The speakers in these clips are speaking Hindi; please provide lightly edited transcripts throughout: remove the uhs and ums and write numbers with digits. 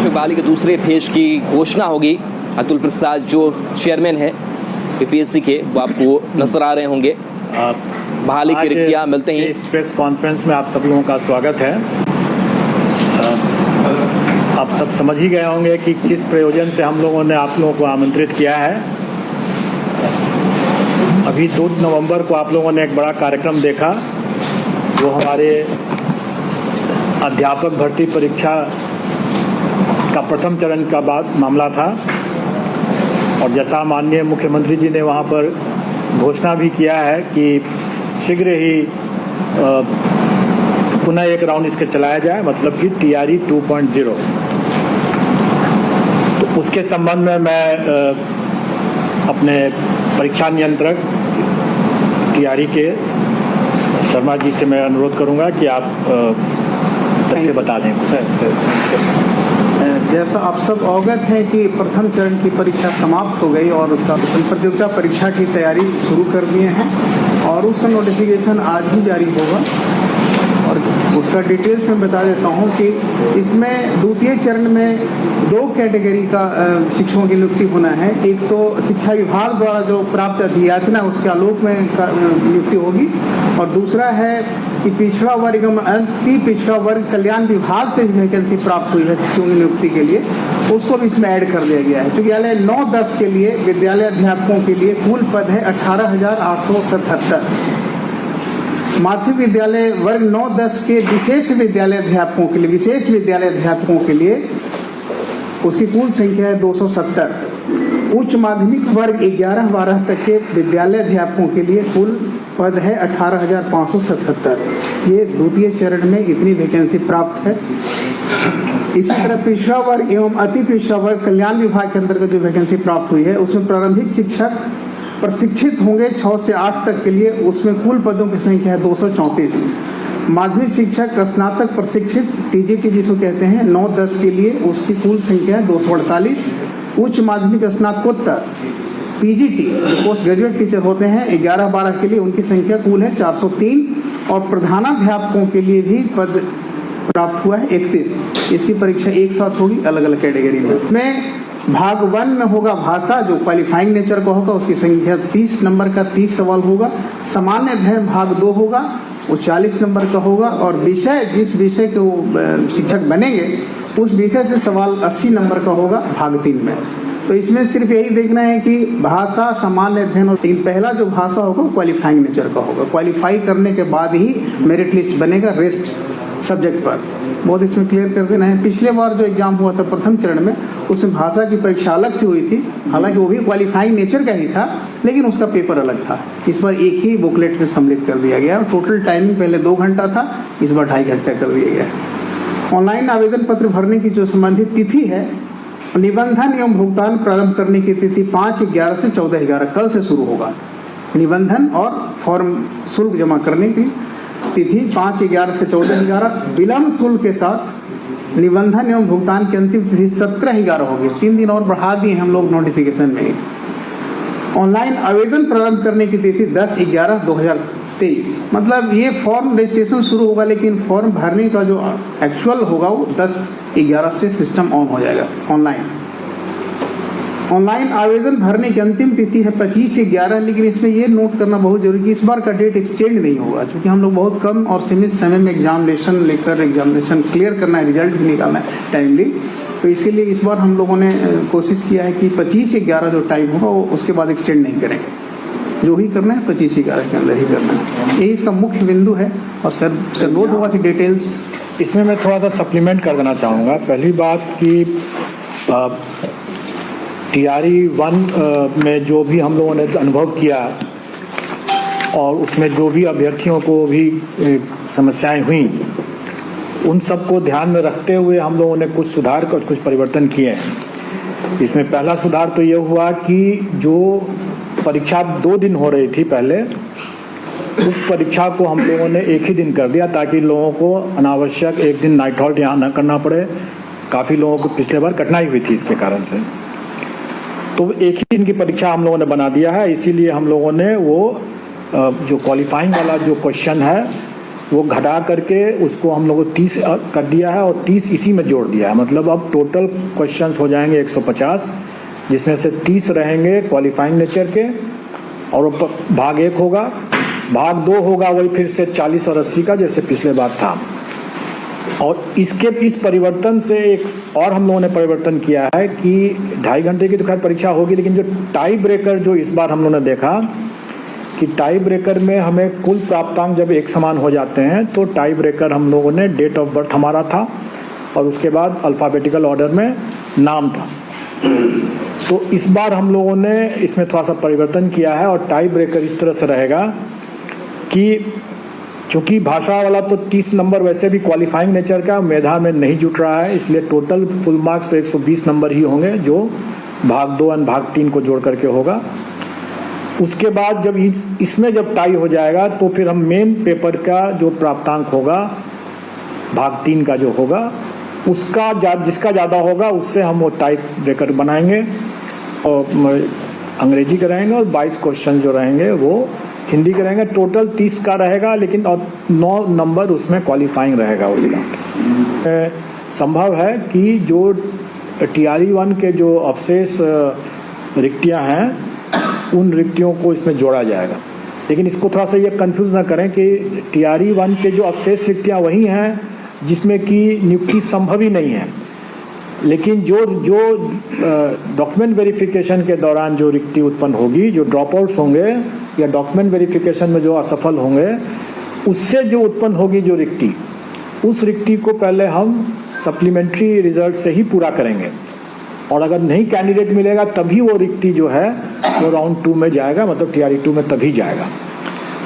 बहाली के दूसरे फेज की घोषणा होगी। अतुल प्रसाद जो चेयरमैन है यूपीएससी के, वो आपको नजर आ रहे होंगे। बहाली की रिक्तियां मिलते ही इस प्रेस कॉन्फ्रेंस में आप सब लोगों का स्वागत है। आप सब समझ ही गए होंगे कि किस प्रयोजन से हम लोगों ने आप लोगों को आमंत्रित किया है। अभी 2 नवंबर को आप लोगों ने एक बड़ा कार्यक्रम देखा, वो हमारे अध्यापक भर्ती परीक्षा का प्रथम चरण का मामला था। और जैसा माननीय मुख्यमंत्री जी ने वहाँ पर घोषणा भी किया है कि शीघ्र ही पुनः एक राउंड इसके चलाया जाए, मतलब कि TRE 2.0। तो उसके संबंध में मैं अपने परीक्षा नियंत्रक TRE के शर्मा जी से मैं अनुरोध करूंगा कि आप तथ्य बता दें। जैसा आप सब अवगत हैं कि प्रथम चरण की परीक्षा समाप्त हो गई और उसका प्रतियोगिता परीक्षा की तैयारी शुरू कर दिए हैं और उसका नोटिफिकेशन आज ही जारी होगा। और उसका डिटेल्स में बता देता हूं कि इसमें द्वितीय चरण में 2 कैटेगरी का शिक्षकों की नियुक्ति होना है। एक तो शिक्षा विभाग द्वारा जो प्राप्त अधियाचना उसके आलोक में नियुक्ति होगी, और दूसरा है कि पिछड़ा वर्ग अति पिछड़ा वर्ग कल्याण विभाग से वैकेंसी प्राप्त हुई है शिक्षकों की नियुक्ति के लिए, उसको भी इसमें ऐड कर दिया गया है। क्योंकि विद्यालय 9-10 के लिए विद्यालय अध्यापकों के लिए कुल पद है 18,877। माध्यमिक विद्यालय वर्ग 9-10 के विशेष विद्यालय अध्यापकों के लिए उसकी कुल संख्या है 270। उच्च माध्यमिक वर्ग 11-12 तक के विद्यालय अध्यापकों के लिए कुल पद है 18,577। ये द्वितीय चरण में इतनी वैकेंसी प्राप्त है। इसी तरह पिछड़ा वर्ग एवं अति पिछड़ा वर्ग कल्याण विभाग के अंतर्गत जो वैकेंसी प्राप्त हुई है उसमें प्रारंभिक शिक्षक प्रशिक्षित होंगे 6 से 8 तक के लिए, उसमें कुल पदों की संख्या है 234। माध्यमिक शिक्षक स्नातक प्रशिक्षित TGT जिसको कहते हैं 9-10 के लिए, उसकी कुल संख्या है 248। उच्च माध्यमिक स्नातकोत्तर PGT जो पोस्ट ग्रेजुएट टीचर होते हैं 11-12 के लिए, उनकी संख्या कुल है 403। और प्रधानाध्यापकों के लिए भी पद प्राप्त हुआ है 31। इसकी परीक्षा एक साथ होगी अलग अलग कैटेगरी में। भाग 1 में होगा भाषा जो क्वालिफाइंग नेचर का होगा, उसकी संख्या 30 नंबर का 30 सवाल होगा। सामान्य अध्ययन भाग 2 होगा, वो 40 नंबर का होगा। और विषय जिस विषय के वो शिक्षक बनेंगे उस विषय से सवाल 80 नंबर का होगा भाग 3 में। तो इसमें सिर्फ यही देखना है कि भाषा, सामान्य अध्ययन और पहला जो भाषा होगा क्वालिफाइंग नेचर का होगा। क्वालिफाई करने के बाद ही मेरिट लिस्ट बनेगा रेस्ट सब्जेक्ट पर। बहुत इसमें क्लियर कर देना है। पिछले बार जो एग्जाम हुआ था प्रथम चरण में, उसमें भाषा की परीक्षा अलग से हुई थी, हालांकि वो भी क्वालिफाइंग नेचर का ही था, लेकिन उसका पेपर अलग था। इस बार एक ही बुकलेट में सम्मिलित कर दिया गया और टोटल टाइमिंग पहले 2 घंटा था, इस बार 2.5 घंटा कर दिया गया। ऑनलाइन आवेदन पत्र भरने की जो संबंधित तिथि है, निबंधन एवं भुगतान प्रारंभ करने की तिथि 5/11 से 14/11 कल से शुरू होगा। निबंधन और फॉर्म शुल्क जमा करने की तिथि 5/11 से 14/11। विलम्ब शुल्क के साथ निबंधन एवं भुगतान की अंतिम तिथि 17/11 होगी। 3 दिन और बढ़ा दिए हम लोग नोटिफिकेशन में। ऑनलाइन आवेदन प्रारंभ करने की तिथि 10/11/2023। मतलब ये फॉर्म रजिस्ट्रेशन शुरू होगा, लेकिन फॉर्म भरने का जो एक्चुअल होगा वो 10/11 से सिस्टम ऑन हो जाएगा ऑनलाइन आवेदन भरने की अंतिम तिथि है 25/11। लेकिन इसमें ये नोट करना बहुत जरूरी कि इस बार का डेट एक्सटेंड नहीं होगा, क्योंकि हम लोग बहुत कम और सीमित समय में एग्जामिनेशन लेकर एग्जामिनेशन क्लियर करना है, रिजल्ट भी निकालना है टाइमली। तो इसीलिए इस बार हम लोगों ने कोशिश किया है कि 25/11 जो टाइम होगा वो उसके बाद एक्सटेंड नहीं करेंगे। जो ही करना है 25/11 के अंदर ही करना है, यही इसका मुख्य बिंदु है। और सर नोट होगा कि डिटेल्स इसमें मैं थोड़ा सा सप्लीमेंट कर देना चाहूँगा। पहली बात कि TRE 1 में जो भी हम लोगों ने अनुभव किया और उसमें जो भी अभ्यर्थियों को भी समस्याएं हुई, उन सबको ध्यान में रखते हुए हम लोगों ने कुछ सुधार कर कुछ परिवर्तन किए हैं। इसमें पहला सुधार तो ये हुआ कि जो परीक्षा 2 दिन हो रही थी पहले, उस परीक्षा को हम लोगों ने एक ही दिन कर दिया, ताकि लोगों को अनावश्यक एक दिन नाइट हॉल्ट यहाँ न करना पड़े। काफ़ी लोगों को पिछले बार कठिनाई हुई थी इसके कारण से, तो एक ही दिन की परीक्षा हम लोगों ने बना दिया है। इसीलिए हम लोगों ने वो जो क्वालिफाइंग वाला जो क्वेश्चन है वो घटा करके उसको हम लोगों 30 कर दिया है और 30 इसी में जोड़ दिया है। मतलब अब टोटल क्वेश्चंस हो जाएंगे 150, जिसमें से 30 रहेंगे क्वालिफाइंग नेचर के और भाग 1 होगा, भाग 2 होगा वही फिर से 40 और 80 का जैसे पिछले बार था। और इस परिवर्तन से एक और हम लोगों ने परिवर्तन किया है कि 2.5 घंटे की तो खैर परीक्षा होगी, लेकिन जो टाई ब्रेकर जो इस बार हम लोगों ने देखा कि टाई ब्रेकर में हमें कुल प्राप्तांक जब एक समान हो जाते हैं तो टाई ब्रेकर हम लोगों ने डेट ऑफ बर्थ हमारा था और उसके बाद अल्फ़ाबेटिकल ऑर्डर में नाम था। तो इस बार हम लोगों ने इसमें थोड़ा सा परिवर्तन किया है और टाई ब्रेकर इस तरह से रहेगा कि चूंकि भाषा वाला तो 30 नंबर वैसे भी क्वालिफाइंग नेचर का मेधा में नहीं जुट रहा है, इसलिए टोटल फुल मार्क्स तो 120 नंबर ही होंगे जो भाग 2 और भाग 3 को जोड़ करके होगा। उसके बाद जब इसमें जब टाई हो जाएगा तो फिर हम मेन पेपर का जो प्राप्तांक होगा भाग 3 का जो होगा उसका जिसका ज़्यादा होगा उससे हम वो टाई ब्रेकर बनाएंगे और अंग्रेजी कराएंगे और 22 क्वेश्चन जो रहेंगे वो हिंदी करेंगे। टोटल 30 का रहेगा, लेकिन और 9 नंबर उसमें क्वालिफाइंग रहेगा उसका। संभव है कि जो TRE 1 के जो अवशेष रिक्तियां हैं उन रिक्तियों को इसमें जोड़ा जाएगा, लेकिन इसको थोड़ा सा ये कंफ्यूज ना करें कि TRE 1 के जो अवशेष रिक्तियां वही हैं जिसमें कि नियुक्ति संभव ही नहीं है, लेकिन जो डॉक्यूमेंट वेरिफिकेशन के दौरान जो रिक्ति उत्पन्न होगी, जो ड्रॉप आउट्स होंगे या डॉक्यूमेंट वेरिफिकेशन में जो असफल होंगे उससे जो उत्पन्न होगी जो रिक्ति, उस रिक्ति को पहले हम सप्लीमेंट्री रिजल्ट से ही पूरा करेंगे और अगर नहीं कैंडिडेट मिलेगा तभी वो रिक्ति जो है वो राउंड 2 में जाएगा, मतलब TRE 2 में तभी जाएगा।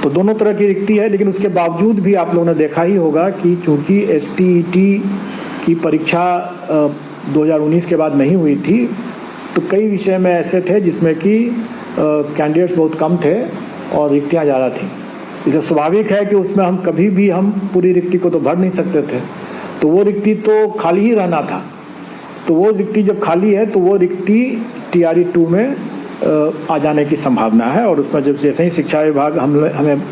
तो दोनों तरह की रिक्ति है, लेकिन उसके बावजूद भी आप लोगों ने देखा ही होगा कि चूंकि STET की परीक्षा 2019 के बाद नहीं हुई थी तो कई विषय में ऐसे थे जिसमें कि कैंडिडेट्स बहुत कम थे और रिक्तियां ज़्यादा थी। इसलिए स्वाभाविक है कि उसमें हम कभी भी हम पूरी रिक्ति को तो भर नहीं सकते थे, तो वो रिक्ति तो खाली ही रहना था। तो वो रिक्ति जब खाली है तो वो रिक्ति TRE 2 में आ जाने की संभावना है और उसमें जब जैसे ही शिक्षा विभाग हमें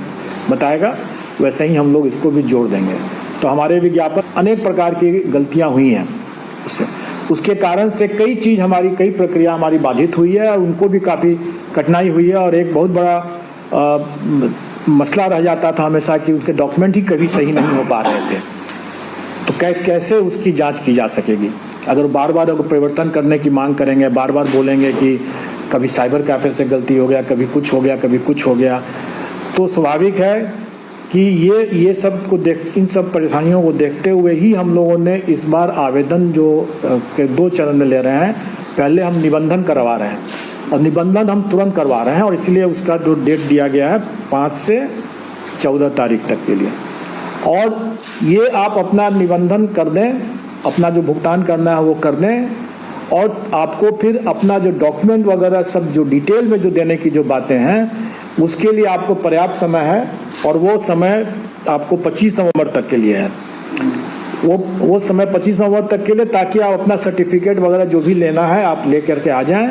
बताएगा वैसे ही हम लोग इसको भी जोड़ देंगे। तो हमारे विज्ञापन अनेक प्रकार की गलतियां हुई हैं उसके कारण से कई प्रक्रिया हमारी बाधित हुई है और उनको भी काफ़ी कठिनाई हुई है और एक बहुत बड़ा मसला रह जाता था हमेशा कि उसके डॉक्यूमेंट ही कभी सही नहीं हो पा रहे थे। तो कैसे उसकी जांच की जा सकेगी? अगर बार बार अगर परिवर्तन करने की मांग करेंगे, बार बार बोलेंगे कि कभी साइबर कैफे से गलती हो गया, कभी कुछ हो गया, कभी कुछ हो गया, तो स्वाभाविक है कि ये सब को इन सब परेशानियों को देखते हुए ही हम लोगों ने इस बार आवेदन जो के 2 चरण में ले रहे हैं। पहले हम निबंधन करवा रहे हैं और निबंधन हम तुरंत करवा रहे हैं और इसलिए उसका जो डेट दिया गया है 5 से 14 तारीख तक के लिए। और ये आप अपना निबंधन कर दें, अपना जो भुगतान करना है वो कर दें और आपको फिर अपना जो डॉक्यूमेंट वगैरह सब जो डिटेल में जो देने की जो बातें हैं उसके लिए आपको पर्याप्त समय है और वो समय आपको 25 नवंबर तक के लिए है। वो समय 25 नवंबर तक के लिए, ताकि आप अपना सर्टिफिकेट वगैरह जो भी लेना है आप ले करके आ जाएं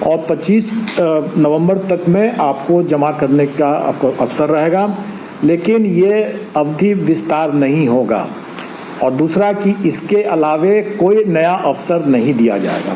और 25 नवंबर तक में आपको जमा करने का आपको अवसर रहेगा, लेकिन ये अवधि विस्तार नहीं होगा। और दूसरा कि इसके अलावे कोई नया अवसर नहीं दिया जाएगा।